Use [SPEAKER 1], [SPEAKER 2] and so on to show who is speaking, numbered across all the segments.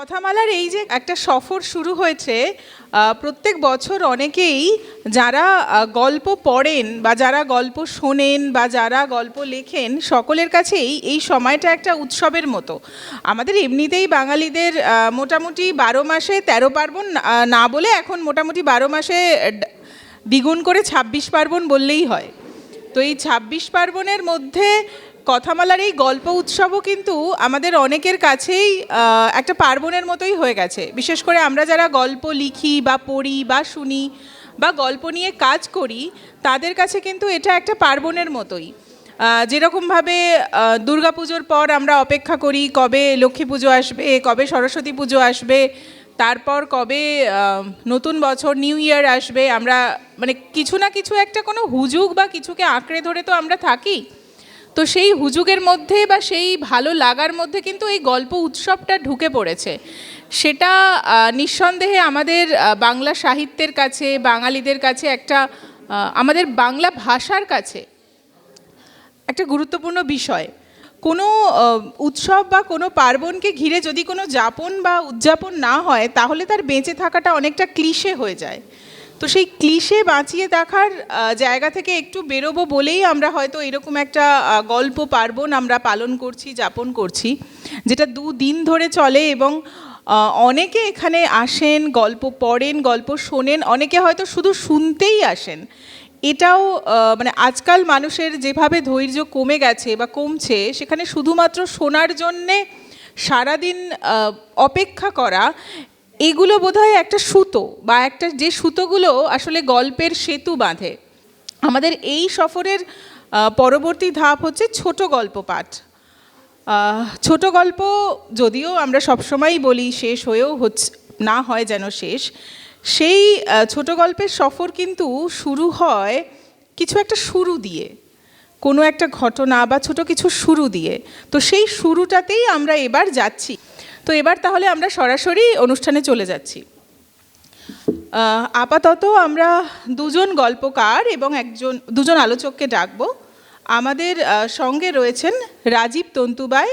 [SPEAKER 1] কথামালার এই যে একটা সফর শুরু হয়েছে, প্রত্যেক বছর অনেকেই যারা গল্প পড়েন বা যারা গল্প শোনেন বা যারা গল্প লেখেন, সকলের কাছেই এই সময়টা একটা উৎসবের মতো। আমাদের এমনিতেই বাঙালিদের মোটামুটি 12 মাসে 13 পার্বণ না বলে এখন মোটামুটি 12 মাসে দ্বিগুণ করে 26 পার্বণ বললেই হয়। তো এই 26 পার্বণের মধ্যে কথামালার এই গল্প উৎসবও কিন্তু আমাদের অনেকের কাছেই একটা পার্বণের মতোই হয়ে গেছে। বিশেষ করে আমরা যারা গল্প লিখি বা পড়ি বা শুনি বা গল্প নিয়ে কাজ করি, তাদের কাছে কিন্তু এটা একটা পার্বণের মতোই। যেরকমভাবে দুর্গাপুজোর পর আমরা অপেক্ষা করি কবে লক্ষ্মী পুজো আসবে, কবে সরস্বতী পুজো আসবে, তারপর কবে নতুন বছর নিউ ইয়ার আসবে। আমরা মানে কিছু না কিছু একটা কোনো হুজুগ বা কিছুকে আঁকড়ে ধরে তো আমরা থাকি। তো সেই হুজুগের মধ্যে বা সেই ভালো লাগার মধ্যে কিন্তু এই গল্প উৎসবটা ঢুকে পড়েছে। সেটা নিঃসন্দেহে আমাদের বাংলা সাহিত্যের কাছে, বাঙালিদের কাছে একটা, আমাদের বাংলা ভাষার কাছে একটা গুরুত্বপূর্ণ বিষয়। কোনো উৎসব বা কোনো পার্বণকে ঘিরে যদি কোনো যাপন বা উদযাপন না হয়, তাহলে তার বেঁচে থাকাটা অনেকটা ক্লিশে হয়ে যায়। তো সেই ক্লিশে বাঁচিয়ে দেখার জায়গা থেকে একটু বেরোবো বলেই আমরা হয়তো এরকম একটা গল্প পার্বণ আমরা পালন করছি, যাপন করছি, যেটা 2 দিন ধরে চলে এবং অনেকে এখানে আসেন, গল্প পড়েন, গল্প শোনেন, অনেকে হয়তো শুধু শুনতেই আসেন। এটাও মানে আজকাল মানুষের যেভাবে ধৈর্য কমে গেছে বা কমছে, সেখানে শুধুমাত্র শোনার জন্যে সারাদিন অপেক্ষা করা, এগুলো বোধহয় একটা সুতো, বা একটা যে সুতোগুলো আসলে গল্পের সেতু বাঁধে। আমাদের এই সফরের পরবর্তী ধাপ হচ্ছে ছোট গল্প পাঠ। ছোট গল্প যদিও আমরা সবসময়ই বলি শেষ হয়েও হচ্ছে না, হয় যেন শেষ, সেই ছোট গল্পের সফর কিন্তু শুরু হয় কিছু একটা শুরু দিয়ে, কোনো একটা ঘটনা বা ছোট কিছু শুরু দিয়ে। তো সেই শুরুটাতেই আমরা এবার যাচ্ছি। তো এবার তাহলে আমরা সরাসরি অনুষ্ঠানে চলে যাচ্ছি। আপাতত আমরা 2 জন গল্পকার এবং 2 জন আলোচককে ডাকবো। আমাদের সঙ্গে রয়েছেন রাজীব তন্তুবাই,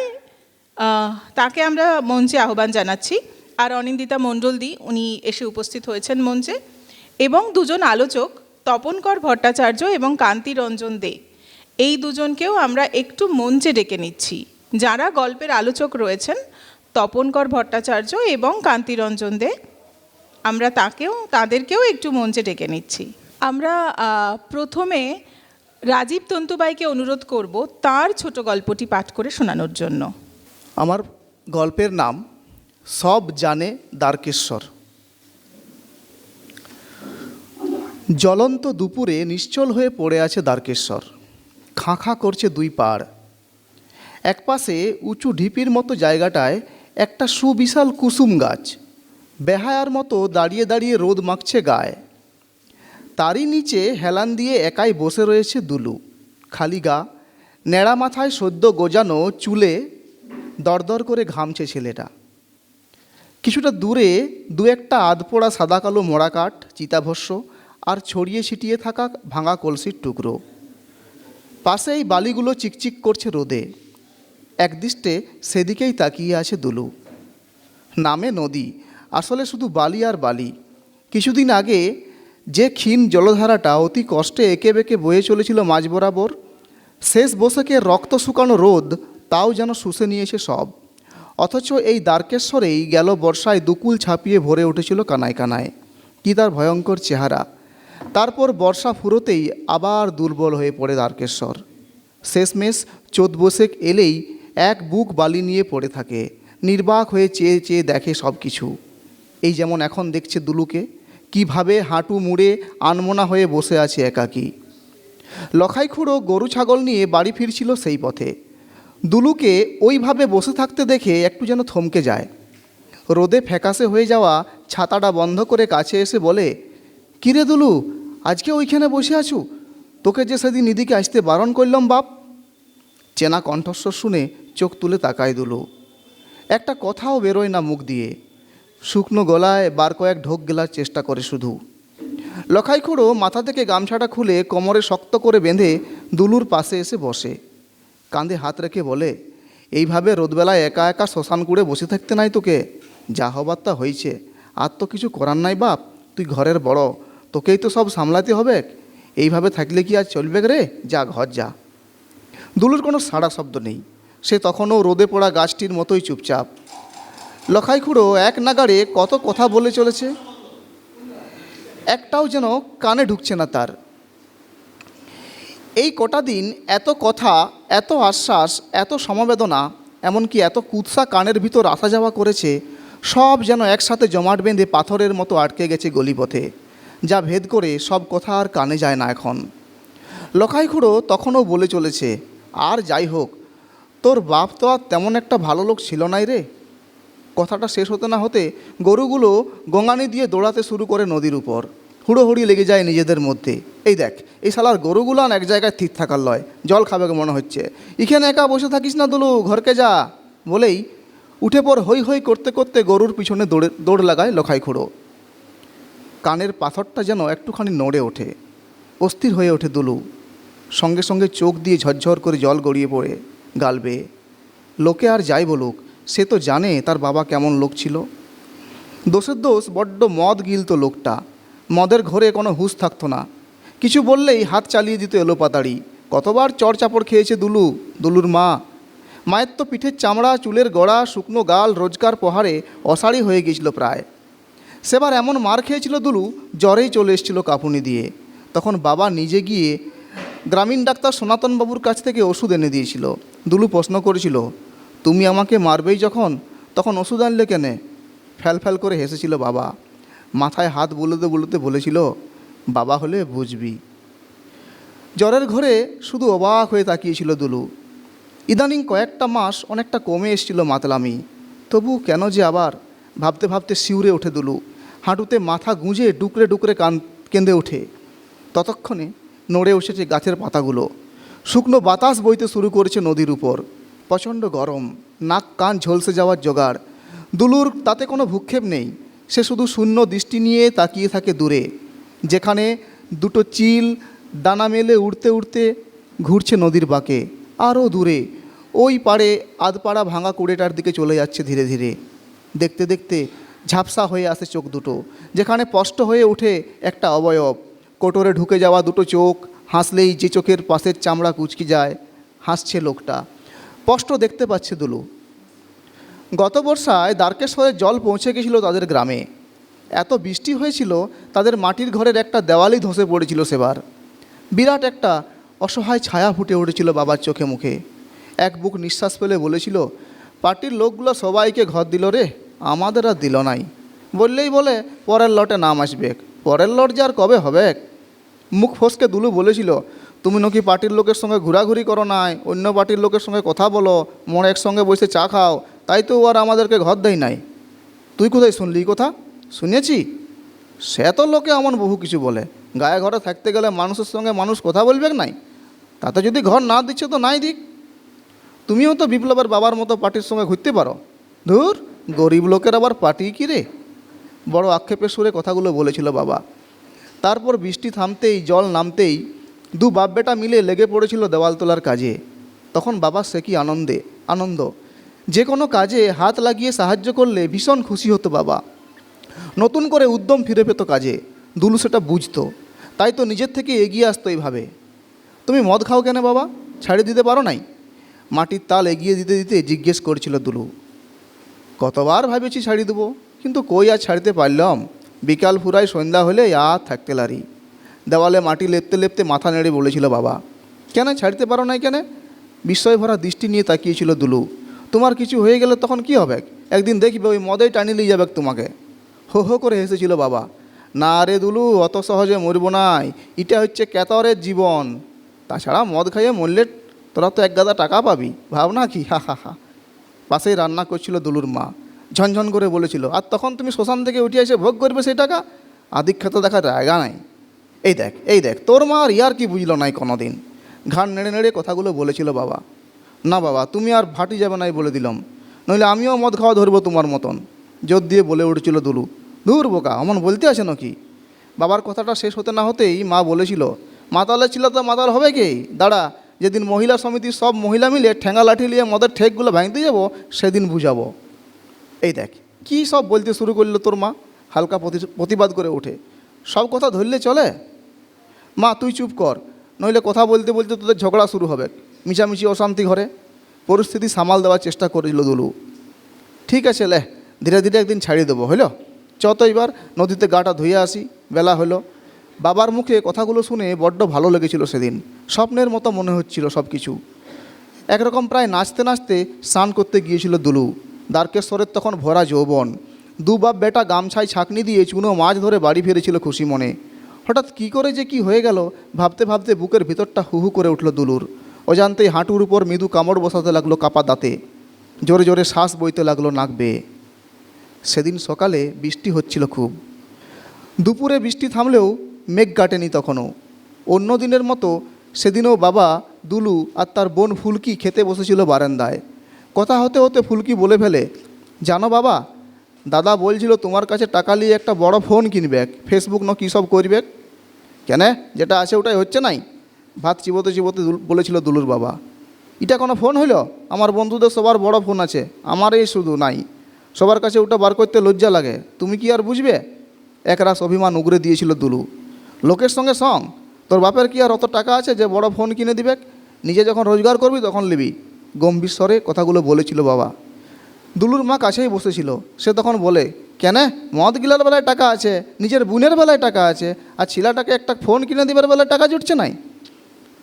[SPEAKER 1] তাকে আমরা মঞ্চে আহ্বান জানাচ্ছি। আর অনিন্দিতা মণ্ডলদি, উনি এসে উপস্থিত হয়েছেন মঞ্চে। এবং 2 জন আলোচক, তপনকর ভট্টাচার্য এবং কান্তিরঞ্জন দে, এই 2 জনকেও আমরা একটু মঞ্চে ডেকে নিচ্ছি। যারা গল্পের আলোচক রয়েছেন, তপনকর ভট্টাচার্য এবং কান্তিরঞ্জন দে, আমরা তাদেরকেও একটু মঞ্চে ডেকে নিচ্ছি। আমরা প্রথমে রাজীব তন্তুবাইকে অনুরোধ করব তার ছোট গল্পটি পাঠ করে শোনানোর জন্য।
[SPEAKER 2] আমার গল্পের নাম সব জানে দ্বারকেশ্বর। জ্বলন্ত দুপুরে নিশ্চল হয়ে পড়ে আছে দ্বারকেশ্বর। খাঁ খাঁ করছে 2 পাড়। একপাশে উঁচু ঢিপির মতো জায়গাটায় একটা সুবিশাল কুসুম গাছ বেহায়ার মতো দাঁড়িয়ে দাঁড়িয়ে রোদ মাখছে গায়ে। তারই নিচে হেলান দিয়ে একাই বসে রয়েছে দুলু। খালি গা, নেড়া মাথায় সদ্য গোজানো চুলে দরদর করে ঘামছে ছেলেটা। কিছুটা দূরে 2-1টা আধপোড়া সাদা কালো মোড়া কাঠ, চিতাভস্য আর ছড়িয়ে ছিটিয়ে থাকা ভাঙা কলসির টুকরো। পাশে এই বালিগুলো চিকচিক করছে রোদে। একদৃষ্টে সেদিকেই তাকিয়ে আছে দুলু। নামে নদী, আসলে শুধু বালি আর বালি। কিছুদিন আগে যে ক্ষীণ জলধারাটা অতি কষ্টে এঁকে বেঁকে বয়ে চলেছিল মাঝ বরাবর, শেষ বৈশাখের রক্ত শুকানো রোদ তাও যেন শুষে নিয়েছে সব। অথচ এই দ্বারকেশ্বরেই গেল বর্ষায় দুকুল ছাপিয়ে ভরে উঠেছিল কানায় কানায়। কী তার ভয়ঙ্কর চেহারা! তারপর বর্ষা ফুরোতেই আবার দুর্বল হয়ে পড়ে দ্বারকেশ্বর। শেষমেশ চোদ বৈশাখ এলেই এক বুক বালি নিয়ে পড়ে থাকে, নির্বাক হয়ে চেয়ে চেয়ে দেখে সব কিছু। এই যেমন এখন দেখছে দুলুকে, কিভাবে হাঁটু মুড়ে আনমনা হয়ে বসে আছে একাকী। লখাইখুড়ো গরু ছাগল নিয়ে বাড়ি ফিরছিল সেই পথে। দুলুকে ওইভাবে বসে থাকতে দেখে একটু যেন থমকে যায়। রোদে ফ্যাকাশে হয়ে যাওয়া ছাতাটা বন্ধ করে কাছে এসে বলে, কিরে দুলু, আজকে ওইখানে বসে আছু? তোকে যে সেদিন এদিকে আসতে বারণ করলাম বাপ। চেনা কণ্ঠস্বর শুনে চোখ তুলে তাকায় দুলু। একটা কথাও বেরোয় না মুখ দিয়ে। শুকনো গলায় বার কয়েক ঢোক গেলার চেষ্টা করে শুধু। লখাইখুড়ো মাথা থেকে গামছাটা খুলে কোমরে শক্ত করে বেঁধে দুলুর পাশে এসে বসে। কাঁধে হাত রেখে বলে, এইভাবে রোদবেলায় একা একা শ্মশান কুড়ে বসে থাকতে নাই তোকে। যা হবার তা হয়েছে, আর তো কিছু করার নাই বাপ, তুই ঘরের বড়, তোকেই তো সব সামলাতে হবে, এইভাবে থাকলে কি আর চলবে রে, যা ঘর যা। দুলুর কোনো সাড়া শব্দ নেই, সে তখনও রোদে পোড়া গাছটির মতোই চুপচাপ। লখাই খুড়ো এক নাগাড়ে কত কথা বলে চলেছে, একটাও যেন কানে ঢুকছে না তার। এই কটা দিন এত কথা, এত আশ্বাস, এত সমবেদনা, এমনকি এত কুৎসা কানের ভিতর আসা যাওয়া করেছে, সব যেন একসাথে জমাট বেঁধে পাথরের মতো আটকে গেছে গলিপথে, যা ভেদ করে সব কথা আর কানে যায় না এখন। লখাই খুড়ো তখনও বলে চলেছে, আর যাই হোক, তোর বাপ তো আর তেমন একটা ভালো লোক ছিল নাই রে। কথাটা শেষ হতে না হতে গরুগুলো গঙানি দিয়ে দৌড়াতে শুরু করে নদীর উপর, হুড়োহুড়ি লেগে যায় নিজেদের মধ্যে। এই দেখ, এই শালার গরুগুলো এক জায়গায় ঠিক থাকার লয়, জল খাবে মনে হচ্ছে, এখানে একা বসে থাকিস না দুলু, ঘরকে যা বলেই উঠে পর হই হই করতে করতে গরুর পিছনে দৌড় লাগায় লখাই খুড়ো। কানের পাথরটা যেন একটুখানি নড়ে ওঠে, অস্থির হয়ে ওঠে দুলু, সঙ্গে সঙ্গে চোখ দিয়ে ঝরঝর করে জল গড়িয়ে পড়ে গাল বেয়ে। লোকে আর যাই বলুক, সে তো জানে তার বাবা কেমন লোক ছিল। দোষের দোষ, বড্ড মদ গিলতো লোকটা, মদের ঘরে কোনো হুঁশ থাকতো না, কিছু বললেই হাত চালিয়ে দিত এলোপাতাড়ি। কতবার চড় চাপড় খেয়েছে দুলুর মায়ের তো পিঠের চামড়া, চুলের গড়া, শুকনো গাল রোজকার প্রহারে অসাড়ি হয়ে গিয়েছিল প্রায়। সেবার এমন মার খেয়েছিল দুলু, জ্বরেই চলে এসেছিল কাঁপুনি দিয়ে। তখন বাবা নিজে গিয়ে গ্রামীণ ডাক্তার সনাতনবাবুর কাছ থেকে ওষুধ এনে দিয়েছিল। দুলু প্রশ্ন করেছিল, তুমি আমাকে মারবেই যখন, তখন ওষুধ আনলে কেনে? ফ্যাল ফ্যাল করে হেসেছিল বাবা, মাথায় হাত বুলোতে বুলোতে বলেছিল, বাবা হলে বুঝবি। জ্বরের ঘরে শুধু অবাক হয়ে তাকিয়েছিল দুলু। ইদানিং কয়েকটা মাস অনেকটা কমে এসেছিল মাতলামি, তবু কেন যে আবার, ভাবতে ভাবতে শিউরে ওঠে দুলু, হাঁটুতে মাথা গুঁজে ডুকরে ডুকরে কেঁদে ওঠে। ততক্ষণে নড়ে উঠেছে গাছের পাতাগুলো, শুকনো বাতাস বইতে শুরু করেছে নদীর উপর, প্রচণ্ড গরম, নাক কান ঝলসে যাওয়ার জোগাড়। দুলুর তাতে কোনো ভূক্ষেপ নেই, সে শুধু শূন্য দৃষ্টি নিয়ে তাকিয়ে থাকে দূরে, যেখানে দুটো চিল ডানা মেলে উড়তে উড়তে ঘুরছে নদীর বাঁকে। আরও দূরে ওই পাড়ে আধপাড়া ভাঙা কুড়েটার দিকে চলে যাচ্ছে ধীরে ধীরে। দেখতে দেখতে ঝাপসা হয়ে আসে চোখ দুটো, যেখানে স্পষ্ট হয়ে ওঠে একটা অবয়ব, কোটরে ঢুকে যাওয়া দুটো চোখ, হাসলেই যে চোখের পাশের চামড়া কুঁচকে যায়। হাসছে লোকটা, স্পষ্ট দেখতে পাচ্ছে দুলু। গত বর্ষায় দ্বারকেশ্বরের জল পৌঁছে গেছিল তাদের গ্রামে, এত বৃষ্টি হয়েছিল তাদের মাটির ঘরের একটা দেওয়ালই ধসে পড়েছিল সেবার। বিরাট একটা অসহায় ছায়া ফুটে উঠেছিল বাবার চোখে মুখে। এক বুক নিঃশ্বাস ফেলে বলেছিল, পার্টির লোকগুলো সবাইকে ঘর দিল রে, আমাদের আর দিল নাই। বললেই বলে পরের লটে নাম আসবে, পরের লট যে আর কবে হবে। মুখ ফসকে দুলু বলেছিল, তুমি নাকি পার্টির লোকের সঙ্গে ঘোরাঘুরি করো নাই, অন্য পার্টির লোকের সঙ্গে কথা বলো, মোড় একসঙ্গে বসে চা খাও, তাই তো আর আমাদেরকে ঘর দেয় নাই। তুই কোথায় শুনলি কথা? শুনেছি, সে তো লোকে এমন বহু কিছু বলে, গায়ে ঘরে থাকতে গেলে মানুষের সঙ্গে মানুষ কথা বলবে নাই, তাতে যদি ঘর না দিচ্ছে তো নাই দিক। তুমিও তো বিপ্লবের বাবার মতো পার্টির সঙ্গে ঘুরতে পারো। ধুর, গরিব লোকের আবার পার্টি কী রে? বড় আক্ষেপের সুরে কথাগুলো বলেছিল বাবা। তারপর বৃষ্টি থামতেই, জল নামতেই দু বাপ বেটা মিলে লেগে পড়েছিল দেওয়াল তোলার কাজে। তখন বাবা সে কি আনন্দ, যে কোনো কাজে হাত লাগিয়ে সাহায্য করলে ভীষণ খুশি হতো বাবা, নতুন করে উদ্যম ফিরে পেত কাজে। দুলু সেটা বুঝতো, তাই তো নিজের থেকে এগিয়ে আসতো এইভাবে। তুমি মদ খাও কেন বাবা, ছাড়িয়ে দিতে পারো নাই? মাটির তাল এগিয়ে দিতে দিতে জিজ্ঞেস করেছিল দুলু। কতবার ভেবেছি ছাড়িয়ে দেবো, কিন্তু কই আর ছাড়িতে পারলাম। বিকাল ফুরায় সন্ধ্যা হলে আর থাকতে লারি। দেওয়ালে মাটি লেপতে লেপতে মাথা নেড়ে বলেছিল বাবা। কেন ছাড়িতে পারো নাই কেন? বিস্ময় ভরা দৃষ্টি নিয়ে তাকিয়েছিল দুলু। তোমার কিছু হয়ে গেলে তখন কি হবে? একদিন দেখবে ওই মদেই টানি নিয়ে যাবে তোমাকে। হো হো করে হেসেছিল বাবা। না রে দুলু, অত সহজে মরব নাই, এটা হচ্ছে কেতরের জীবন। তাছাড়া মদ খাইয়ে মরলে তোরা তো এক গাদা টাকা পাবি, ভাবনা কি? হা হা হা। পাশেই রান্না করছিল দুলুর মা, ঝনঝন করে বলেছিল, আর তখন তুমি শ্মশান থেকে উঠে এসে ভোগ করবে সেই টাকা? আদিক্ষেত দেখার জায়গা নাই। এই দেখ তোর মা আর ইয়ার কি বুঝলো নাই কোনো দিন। ঘাড় নেড়ে নেড়ে কথাগুলো বলেছিল বাবা। না বাবা, তুমি আর ভাটি যাবে নাই বলে দিলাম, নইলে আমিও মদ খাওয়া ধরবো তোমার মতন, জোর দিয়ে বলে উঠেছিল দুলু। দূর বোকা, অমন বলতে আছে নাকি? বাবার কথাটা শেষ হতে না হতেই মা বলেছিল, মাতালে ছিল তো মাতাল হবে কি? দাঁড়া, যেদিন মহিলা সমিতির সব মহিলা মিলে ঠেঙ্গা লাঠি নিয়ে মদের ঠেকগুলো ভাঙতে যাব, সেদিন বুঝাবো। এই দেখ কী সব বলতে শুরু করলো তোর মা? হালকা প্রতিবাদ করে ওঠে। সব কথা ধরলে চলে? মা তুই চুপ কর, নইলে কথা বলতে বলতে তোদের ঝগড়া শুরু হবে, মিশামিশি অশান্তি ঘরে। পরিস্থিতি সামাল দেওয়ার চেষ্টা করেছিল দুলু। ঠিক আছে লে, ধীরে ধীরে একদিন ছাড়িয়ে দেবো, হইল? চত এবার নদীতে গাটা ধুয়ে আসি, বেলা হলো। বাবার মুখে কথাগুলো শুনে বড্ড ভালো লেগেছিল সেদিন। স্বপ্নের মতো মনে হচ্ছিল সব কিছু। একরকম প্রায় নাচতে নাচতে স্নান করতে গিয়েছিল দুলু। দ্বারকেশ্বরের তখন ভরা যৌবন। দু বাপ বেটা গামছায় ছাঁকনি দিয়ে চুনো মাছ ধরে বাড়ি ফিরেছিল খুশি মনে। হঠাৎ কী করে যে কি হয়ে গেল ভাবতে ভাবতে বুকের ভিতরটা হুহু করে উঠল দুলুর। অজান্তেই হাঁটুর উপর মৃদু কামড় বসাতে লাগলো কাপা দাঁতে। জোরে জোরে শ্বাস বইতে লাগলো নাক বেয়ে। সেদিন সকালে বৃষ্টি হচ্ছিল খুব। দুপুরে বৃষ্টি থামলেও মেঘ কাটেনি তখনও। অন্য দিনের মতো সেদিনও বাবা, দুলু আর তার বোন ফুলকি খেতে বসেছিল বারান্দায়। কথা হতে হতে ফুলকি বলে ফেলে, জানো বাবা, দাদা বলছিল তোমার কাছে টাকা নিয়ে একটা বড় ফোন কিনবে, ফেসবুক না কী সব করবে। কেন, যেটা আছে ওটাই হচ্ছে নাই? ভাত চিবোতে চিবোতে বলেছিল দুলুর বাবা। এটা কোনো ফোন হইল? আমার বন্ধুদের সবার বড় ফোন আছে, আমার এই শুধু নাই। সবার কাছে ওটা বার করতে লজ্জা লাগে, তুমি কি আর বুঝবে? একরাশ অভিমান উগরে দিয়েছিল দুলু। লোকের সঙ্গে সং, তোর বাপের কি আর অত টাকা আছে যে বড় ফোন কিনে দিবে? নিজে যখন রোজগার করবি তখন নিবি, গম্ভীর স্বরে কথাগুলো বলেছিল বাবা। দুলুর মা কাছেই বসেছিল। সে তখন বলে, কেন, মদ গিলার বেলায় টাকা আছে, নিজের বোনের বেলায় টাকা আছে, আর ছেলেটাকে একটা ফোন কিনে দিবার বেলায় টাকা জুটছে নাই?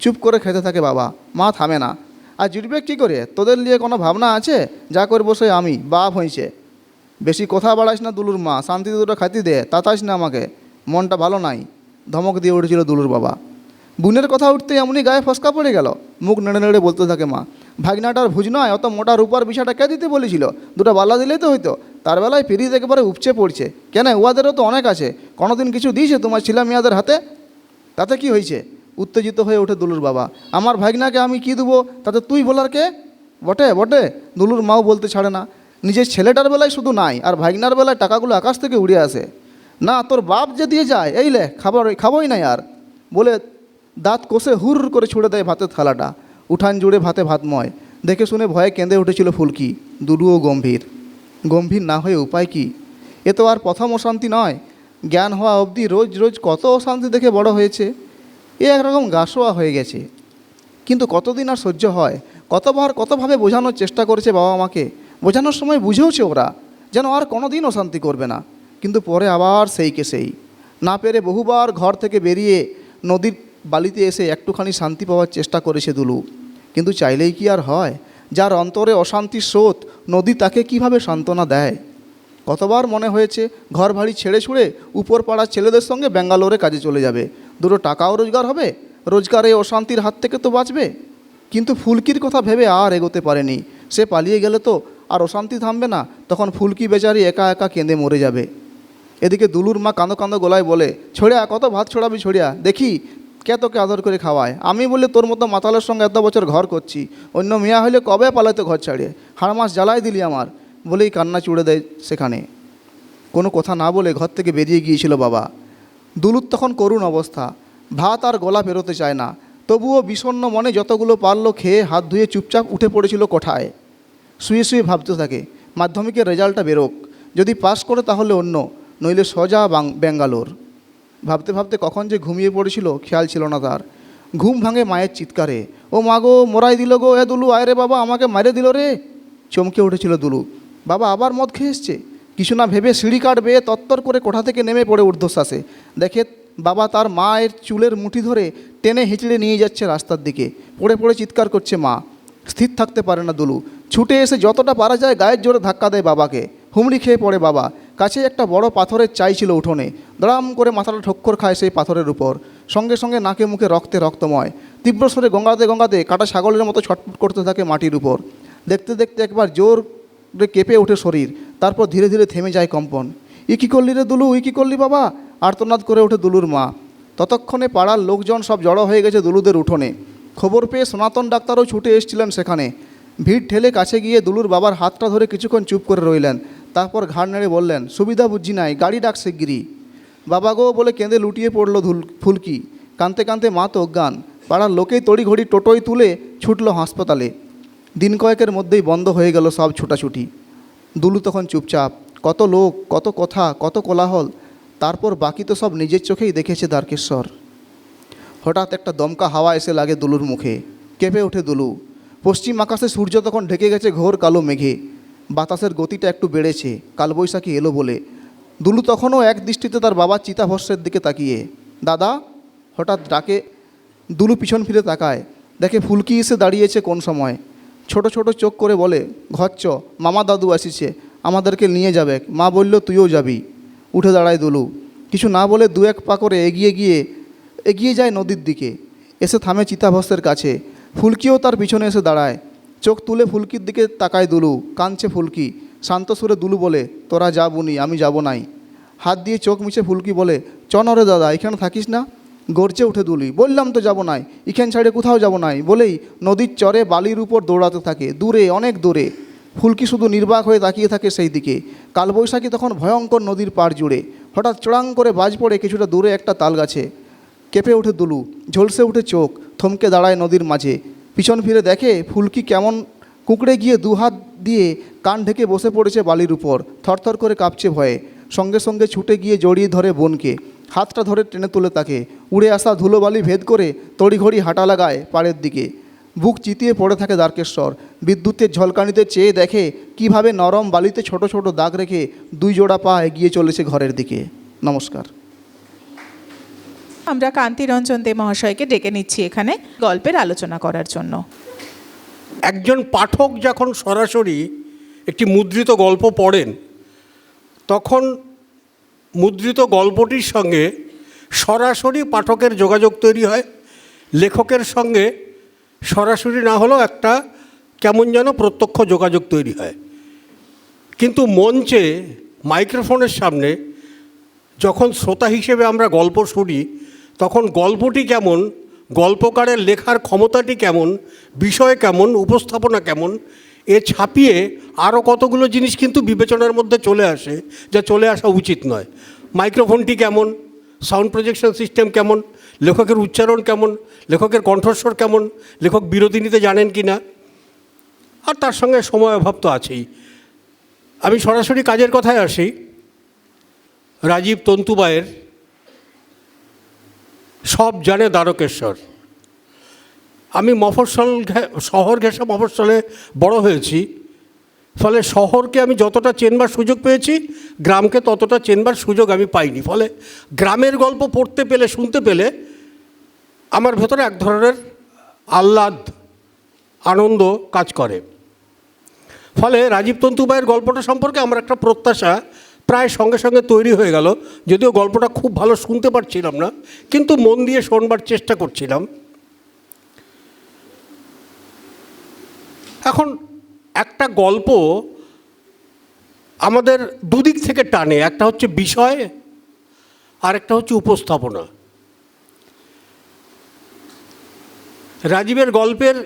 [SPEAKER 2] চুপ করে খেতে থাকে বাবা। মা থামে না। আর জুটবে কী করে? তোদের নিয়ে কোনো ভাবনা আছে? যা করে বসে আমি বাপ হয়েছে। বেশি কথা বাড়াইস না দুলুর মা, শান্তিতে দুটো খাতি দে, তাতাইস না আমাকে, মনটা ভালো নাই, ধমক দিয়ে উঠেছিল দুলুর বাবা। বোনের কথা উঠতে এমনই গায়ে ফসকা পড়ে গেল। মুখ নেড়ে নেড়ে বলতে থাকে মা, ভাগনাটার ভুজ নয়, অত মোটা রূপার বিষয়টা কে দিতে বলেছিল? দুটো বালা দিলেই তো হইতো। তার বেলায় ফিরিয়ে একেবারে উপচে পড়ছে। কেন, উহাদেরও তো অনেক আছে, কোনোদিন কিছু দিয়েছে তোমার ছেলে মেয়াদের হাতে? তাতে কি হয়েছে? উত্তেজিত হয়ে ওঠে দুলুর বাবা। আমার ভাগনাকে আমি কি দেবো, তাতে তুই বলার কে? বটে বটে, দুলুর মাও বলতে ছাড়ে না। নিজের ছেলেটার বেলায় শুধু নাই, আর ভাগনার বেলায় টাকাগুলো আকাশ থেকে উড়ে আসে। না, তোর বাপ যে দিয়ে যায়, এই লে খাবোই নাই আর, বলে দাঁত কষে হুর করে ছুঁড়ে দেয় ভাতের থালাটা। উঠান জুড়ে ভাতে ভাতময়। দেখে শুনে ভয়ে কেঁদে উঠেছিল ফুলকি। দুলুও গম্ভীর। গম্ভীর না হয়ে উপায় কি? এ তো আর প্রথম অশান্তি নয়। জ্ঞান হওয়া অবধি রোজ রোজ কত অশান্তি দেখে বড় হয়েছে। এ একরকম গাছোয়া হয়ে গেছে। কিন্তু কতদিন আর সহ্য হয়? কতভাবে বোঝানোর চেষ্টা করেছে বাবা মাকে। বোঝানোর সময় বুঝেওছে ওরা যেন আর কোনো দিন অশান্তি করবে না। কিন্তু পরে আবার সেইকে সেই। না পেরে বহুবার ঘর থেকে বেরিয়ে নদীর বালিতে এসে একটুখানি শান্তি পাওয়ার চেষ্টা করেছে দুলু। কিন্তু চাইলেই কি আর হয়? যার অন্তরে অশান্তির স্রোত, নদী তাকে কিভাবে সান্ত্বনা দেয়? কতবার মনে হয়েছে ঘর বাড়ি ছেড়ে ছুড়ে উপর পাড়ার ছেলেদের সঙ্গে ব্যাঙ্গালোরে কাজে চলে যাবে, দুটো টাকাও রোজগার হবে, রোজগারে অশান্তির হাত থেকে তো বাঁচবে। কিন্তু ফুলকির কথা ভেবে আর এগোতে পারেনি। সে পালিয়ে গেলে তো আর অশান্তি থামবে না, তখন ফুলকি বেচারি একা একা কেঁদে মরে যাবে। এদিকে দুলুর মা কাঁদো কাঁদো গলায় বলে, ছড়িয়া কত ভাত ছড়াবি ছড়িয়া, দেখি কে তোকে আদর করে খাওয়ায়। আমি বলে তোর মতো মাতালের সঙ্গে এত বছর ঘর করছি, অন্য মেয়া হইলে কবে পালাইতো ঘর ছাড়িয়ে, হাড় মাস জ্বালাই দিলি আমার, বলেই কান্না চুড়ে দেয় সেখানে। কোনো কথা না বলে ঘর থেকে বেরিয়ে গিয়েছিল বাবা। দুলুর তখন করুণ অবস্থা, ভাত আর গলা পেরোতে চায় না। তবুও বিষণ্ণ মনে যতগুলো পারলো খেয়ে হাত ধুয়ে চুপচাপ উঠে পড়েছিল কোঠায়। শুয়ে শুয়ে ভাবতে থাকে, মাধ্যমিকের রেজাল্টটা বেরোক, যদি পাস করে তাহলে অন্য, নইলে সোজা ব্যাঙ্গালোর। ভাবতে ভাবতে কখন যে ঘুমিয়ে পড়েছিল খেয়াল ছিল না তার। ঘুম ভাঙে মায়ের চিৎকারে, ও মা গো, মোরাই দিল গো, এ দুলু আয় রে বাবা, আমাকে মারে দিল রে। চমকে উঠেছিল দুলু। বাবা আবার মদ খেয়ে এসছে। কিছু না ভেবে সিঁড়ি কাঠ বেয়ে তত্তর করে কোঠা থেকে নেমে পড়ে ঊর্ধ্বশ্বাসে। দেখে বাবা তার মায়ের চুলের মুঠি ধরে টেনে হিঁচড়ে নিয়ে যাচ্ছে রাস্তার দিকে। পড়ে পড়ে চিৎকার করছে মা। স্থির থাকতে পারে না দুলু। ছুটে এসে যতটা পারা যায় গায়ের জোরে ধাক্কা দেয় বাবাকে। হুমড়ি খেয়ে পড়ে বাবা। কাছে একটা বড় পাথরের চাই ছিল উঠোনে। দড়াম করে মাথাটা ঠক্কর খায় সেই পাথরের উপর। সঙ্গে সঙ্গে নাকে মুখে রক্তে রক্তময়। তীব্র স্বরে গঙ্গাতে গঙ্গাতে কাটা ছাগলের মতো ছটফট করতে থাকে মাটির উপর। দেখতে দেখতে একবার জোর কেঁপে ওঠে শরীর, তারপর ধীরে ধীরে থেমে যায় কম্পন। ই কী করলি রে দুলু, ই কী করলি বাবা, আর্তনাদ করে ওঠে দুলুর মা। ততক্ষণে পাড়ার লোকজন সব জড়ো হয়ে গেছে দুলুদের উঠোনে। খবর পেয়ে সনাতন ডাক্তারও ছুটে এসেছিলেন সেখানে। ভিড় ঠেলে কাছে গিয়ে দুলুর বাবার হাতটা ধরে কিছুক্ষণ চুপ করে রইলেন। তারপর ঘাড় নেড়ে বললেন, সুবিধা বুঝি নাই, গাড়ি ডাক শিগগিরি। বাবা গো বলে কেঁদে লুটিয়ে পড়ল ফুলকি। কাঁদতে কাঁদতে মা তো অজ্ঞান। পাড়ার লোকেই তড়িঘড়ি টোটোয় তুলে ছুটল হাসপাতালে। দিন কয়েকের মধ্যেই বন্ধ হয়ে গেল সব ছুটাছুটি। দুলু তখন চুপচাপ, কত লোক, কত কথা, কত কোলাহল, তারপর বাকি তো সব নিজের চোখেই দেখেছে দ্বারকেশ্বর। হঠাৎ একটা দমকা হাওয়া এসে লাগে দুলুর মুখে, কেঁপে ওঠে দুলু। পশ্চিম আকাশে সূর্য তখন ঢেকে গেছে ঘোর কালো মেঘে, বাতাসের গতিটা একটু বেড়েছে, কালবৈশাখী এলো বলে। দুলু তখনও এক দৃষ্টিতে তার বাবার চিতাভস্মের দিকে তাকিয়ে। দাদা, হঠাৎ ডাকে। দুলু পিছন ফিরে তাকায়, দেখে ফুলকি এসে দাঁড়িয়েছে কোন সময়। ছোট ছোট চোখ করে বলে, ঘর চ, মামা দাদু আসিছে, আমাদেরকে নিয়ে যাবে। মা বলল তুইও যাবি। উঠে দাঁড়ায় দুলু, কিছু না বলে দু এক পা করে এগিয়ে যায় নদীর দিকে। এসে থামে চিতাভস্মের কাছে। ফুলকিও তার পিছনে এসে দাঁড়ায়। চোখ তুলে ফুলকির দিকে তাকায় দুলু, কাঁদছে ফুলকি। শান্ত সুরে দুলু বলে, তোরা যা বুনি, আমি যাব নাই। হাত দিয়ে চোখ মুছে ফুলকি বলে, চ নরে দাদা, এখানে থাকিস না। গর্জে উঠে দুলি, বললাম তো যাব নাই, এখান ছাড়ে কোথাও যাব নাই বলেই নদীর চরে বালির উপর দৌড়াতে থাকে, দূরে, অনেক দূরে। ফুলকি শুধু নির্বাক হয়ে তাকিয়ে থাকে সেই দিকে। কালবৈশাখী তখন ভয়ঙ্কর নদীর পাড় জুড়ে। হঠাৎ চড়াং করে বাজ পড়ে কিছুটা দূরে একটা তাল গাছে। কেঁপে ওঠে দুলু, ঝলসে উঠে চোখ, থমকে দাঁড়ায় নদীর মাঝে। পিছন ফিরে দেখে ফুলকি কেমন কুঁকড়ে গিয়ে দুহাত দিয়ে কান ঢেকে বসে পড়েছে বালির উপর, থরথর করে কাঁপছে ভয়ে। সঙ্গে সঙ্গে ছুটে গিয়ে জড়িয়ে ধরে বোনকে, হাতটা ধরে টেনে তুলে তাকে। উড়ে আসা ধুলোবালি ভেদ করে তড়িঘড়ি হাঁটা লাগায় পাড়ের দিকে। বুক চিতিয়ে পড়ে থাকে দ্বারকেশ্বর। বিদ্যুতের ঝলকানিতে চেয়ে দেখে কিভাবে নরম বালিতে ছোট ছোট দাগ রেখে দুই জোড়া পা এগিয়ে চলেছে ঘরের দিকে। নমস্কার।
[SPEAKER 1] আমরা কান্তিরঞ্জন দে মহাশয়কে ডেকে নিচ্ছি এখানে গল্পের আলোচনা করার জন্য।
[SPEAKER 3] একজন পাঠক যখন সরাসরি একটি মুদ্রিত গল্প পড়েন, তখন মুদ্রিত গল্পটির সঙ্গে সরাসরি পাঠকের যোগাযোগ তৈরি হয়। লেখকের সঙ্গে সরাসরি না হলেও একটা কেমন যেন প্রত্যক্ষ যোগাযোগ তৈরি হয়। কিন্তু মঞ্চে মাইক্রোফোনের সামনে যখন শ্রোতা হিসেবে আমরা গল্প শুনি, তখন গল্পটি কেমন, গল্পকারের লেখার ক্ষমতাটি কেমন, বিষয় কেমন, উপস্থাপনা কেমন, এ ছাপিয়ে আরও কতগুলো জিনিস কিন্তু বিবেচনার মধ্যে চলে আসে, যা চলে আসা উচিত নয়। মাইক্রোফোনটি কেমন, সাউন্ড প্রজেকশন সিস্টেম কেমন, লেখকের উচ্চারণ কেমন, লেখকের কণ্ঠস্বর কেমন, লেখক বিরতি নিতে জানেন কি না, আর তার সঙ্গে সময় অভাব তো আছেই। আমি সরাসরি কাজের কথায় আসি। রাজীব তন্তুবায়ের সব জানে দ্বারকেশ্বর। আমি মফস্বল শহর ঘেঁষা মফস্বলে বড় হয়েছি, ফলে শহরকে আমি যতটা চেনবার সুযোগ পেয়েছি, গ্রামকে ততটা চেনবার সুযোগ আমি পাইনি। ফলে গ্রামের গল্প পড়তে পেলে, শুনতে পেলে আমার ভেতরে এক ধরনের আহ্লাদ, আনন্দ কাজ করে। ফলে রাজীব তন্তুবায়ের গল্পটা সম্পর্কে আমার একটা প্রত্যাশা প্রায় সঙ্গে সঙ্গে তৈরি হয়ে গেল। যদিও গল্পটা খুব ভালো শুনতে পারছিলাম না, কিন্তু মন দিয়ে শোনবার চেষ্টা করছিলাম। এখন একটা গল্প আমাদের দুদিক থেকে টানে, একটা হচ্ছে বিষয় আর একটা হচ্ছে উপস্থাপনা। রাজীবের গল্পের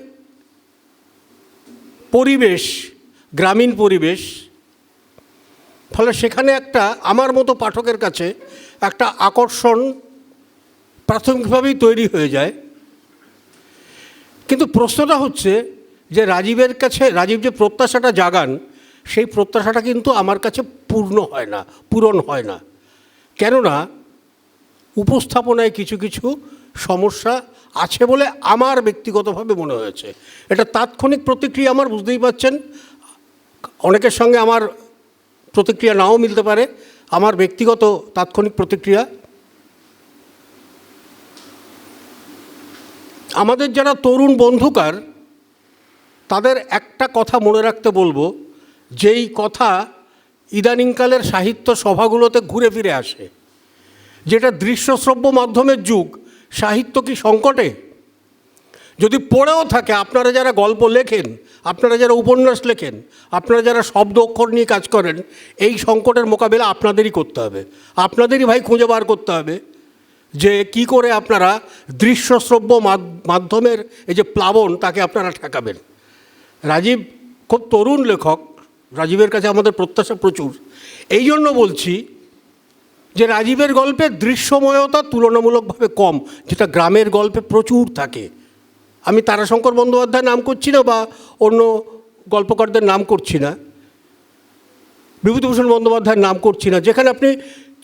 [SPEAKER 3] পরিবেশ গ্রামীণ পরিবেশ, ফলে সেখানে একটা আমার মতো পাঠকের কাছে একটা আকর্ষণ প্রাথমিকভাবেই তৈরি হয়ে যায়। কিন্তু প্রশ্নটা হচ্ছে যে রাজীবের কাছে, রাজীব যে প্রত্যাশাটা জাগান, সেই প্রত্যাশাটা কিন্তু আমার কাছে পূরণ হয় না। কেননা উপস্থাপনায় কিছু কিছু সমস্যা আছে বলে আমার ব্যক্তিগতভাবে মনে হয়েছে। এটা তাৎক্ষণিক প্রতিক্রিয়া আমার, বুঝতেই পারছেন। অনেকের সঙ্গে আমার প্রতিক্রিয়া নাও মিলতে পারে। আমার ব্যক্তিগত তাৎক্ষণিক প্রতিক্রিয়া, আমাদের যারা তরুণ বন্ধুকার, তাদের একটা কথা মনে রাখতে বলবো, যেই কথা ইদানিংকালের সাহিত্য সভাগুলোতে ঘুরে ফিরে আসে, যেটা দৃশ্যশ্রব্য মাধ্যমের যুগ। সাহিত্য কি সংকটে? যদি পড়েও থাকে, আপনারা যারা গল্প লেখেন, আপনারা যারা উপন্যাস লেখেন, আপনারা যারা শব্দ অক্ষর নিয়ে কাজ করেন, এই সংকটের মোকাবিলা আপনাদেরই করতে হবে। আপনাদেরই ভাই খুঁজে বার করতে হবে যে কি করে আপনারা দৃশ্যশ্রব্য মাধ্যমের এই যে প্লাবন, তাকে আপনারা ঠেকাবেন। রাজীব খুব তরুণ লেখক, রাজীবের কাছে আমাদের প্রত্যাশা প্রচুর। এই জন্য বলছি যে রাজীবের গল্পের দৃশ্যময়তা তুলনামূলকভাবে কম, যেটা গ্রামের গল্পে প্রচুর থাকে। আমি তারাশঙ্কর বন্দ্যোপাধ্যায়ের নাম করছি না, বা অন্য গল্পকারদের নাম করছি না, বিভূতিভূষণ বন্দ্যোপাধ্যায়ের নাম করছি না, যেখানে আপনি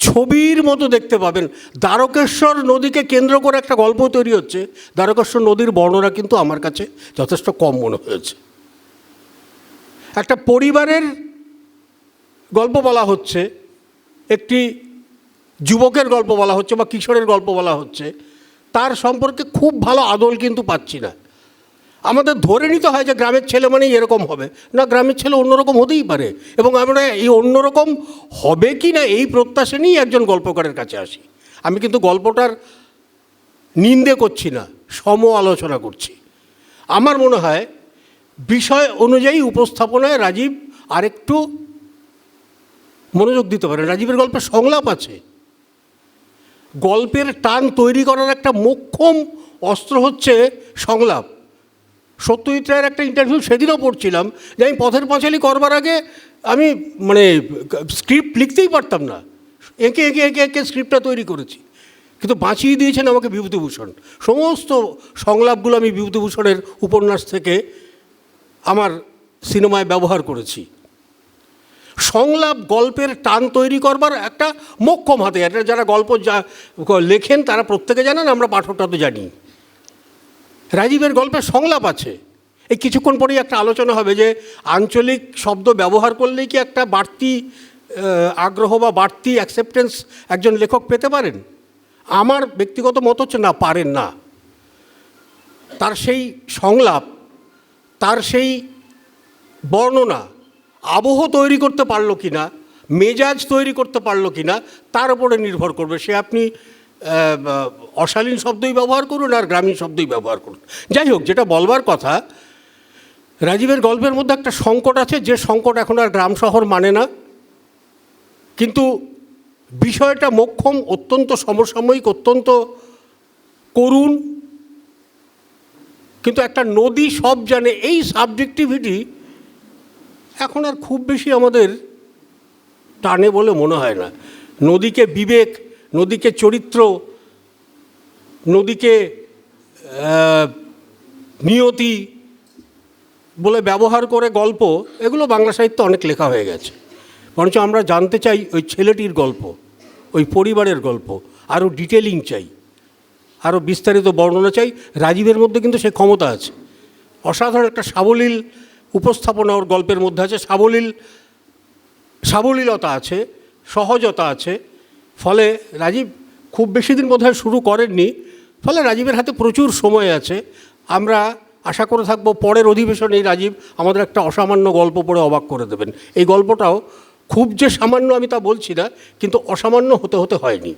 [SPEAKER 3] ছবির মতো দেখতে পাবেন দ্বারকেশ্বর নদীকে কেন্দ্র করে একটা গল্প তৈরি হচ্ছে। দ্বারকেশ্বর নদীর বর্ণনা কিন্তু আমার কাছে যথেষ্ট কম মনে হয়েছে। একটা পরিবারের গল্প বলা হচ্ছে, একটি যুবকের গল্প বলা হচ্ছে বা কিশোরের গল্প বলা হচ্ছে, তার সম্পর্কে খুব ভালো আদল কিন্তু পাচ্ছি না। আমাদের ধরে নিতে হয় যে গ্রামের ছেলে মানেই এরকম হবে, না, গ্রামের ছেলে অন্যরকম হতেই পারে, এবং আমরা এই অন্যরকম হবে কি না এই প্রত্যাশা নিয়েই একজন গল্পকারের কাছে আসি। আমি কিন্তু গল্পটার নিন্দে করছি না, সম আলোচনা করছি। আমার মনে হয় বিষয় অনুযায়ী উপস্থাপনায় রাজীব আরেকটু মনোযোগ দিতে পারেন। রাজীবের গল্পে সংলাপ আছে, গল্পের টান তৈরি করার একটা মোক্ষম অস্ত্র হচ্ছে সংলাপ। সত্যজিৎ রায়ের একটা ইন্টারভিউ সেদিনও পড়ছিলাম যে আমি পথের পাঁচালী করবার আগে আমি স্ক্রিপ্ট লিখতেই পারতাম না, এঁকে এঁকে এঁকে এঁকে স্ক্রিপ্টটা তৈরি করেছি, কিন্তু বাঁচিয়ে দিয়েছেন আমাকে বিভূতিভূষণ। সমস্ত সংলাপগুলো আমি বিভূতিভূষণের উপন্যাস থেকে আমার সিনেমায় ব্যবহার করেছি। সংলাপ গল্পের টান তৈরি করবার একটা মোক্ষম হাতে। এটা যারা গল্প লেখেন তারা প্রত্যেকে জানেন, আমরা পাঠকটা তো জানি। রাজীবের গল্পে সংলাপ আছে। এই কিছুক্ষণ পরেই একটা আলোচনা হবে যে আঞ্চলিক শব্দ ব্যবহার করলেই কি একটা বাড়তি আগ্রহ বা বাড়তি অ্যাকসেপ্টেন্স একজন লেখক পেতে পারেন? আমার ব্যক্তিগত মত হচ্ছে না, পারেন না। তার সেই সংলাপ, তার সেই বর্ণনা আবহ তৈরি করতে পারলো কি না, মেজাজ তৈরি করতে পারলো কি না, তার উপরে নির্ভর করবে। সে আপনি অশালীন শব্দই ব্যবহার করুন আর গ্রামীণ শব্দই ব্যবহার করুন। যাই হোক, যেটা বলবার কথা, রাজীবের গল্পের মধ্যে একটা সংকট আছে, যে সংকট এখন আর গ্রাম শহর মানে না, কিন্তু বিষয়টা মোক্ষম, অত্যন্ত সমসাময়িক, অত্যন্ত করুণ। কিন্তু একটা নদী সব জানে, এই সাবজেক্টিভিটি এখন আর খুব বেশি আমাদের টানে বলে মনে হয় না। নদীকে বিবেক, নদীকে চরিত্র, নদীকে নিয়তি বলে ব্যবহার করে গল্প, এগুলো বাংলা সাহিত্যে অনেক লেখা হয়ে গেছে। বরঞ্চ আমরা জানতে চাই ওই ছেলেটির গল্প, ওই পরিবারের গল্প, আরও ডিটেলিং চাই, আরও বিস্তারিত বর্ণনা চাই। রাজীবের মধ্যে কিন্তু সে ক্ষমতা আছে। অসাধারণ একটা সাবলীল উপস্থাপনা ওর গল্পের মধ্যে আছে, সাবলীলতা আছে, সহজতা আছে। ফলে রাজীব খুব বেশি দিন বোধহয় শুরু করেননি, ফলে রাজীবের হাতে প্রচুর সময় আছে। আমরা আশা করে থাকবো পরের অধিবেশনে রাজীব আমাদের একটা অসামান্য গল্প পড়ে অবাক করে দেবেন। এই গল্পটাও খুব যে সামান্য আমি তা বলছি না, কিন্তু অসামান্য হতে হতে হয়নি।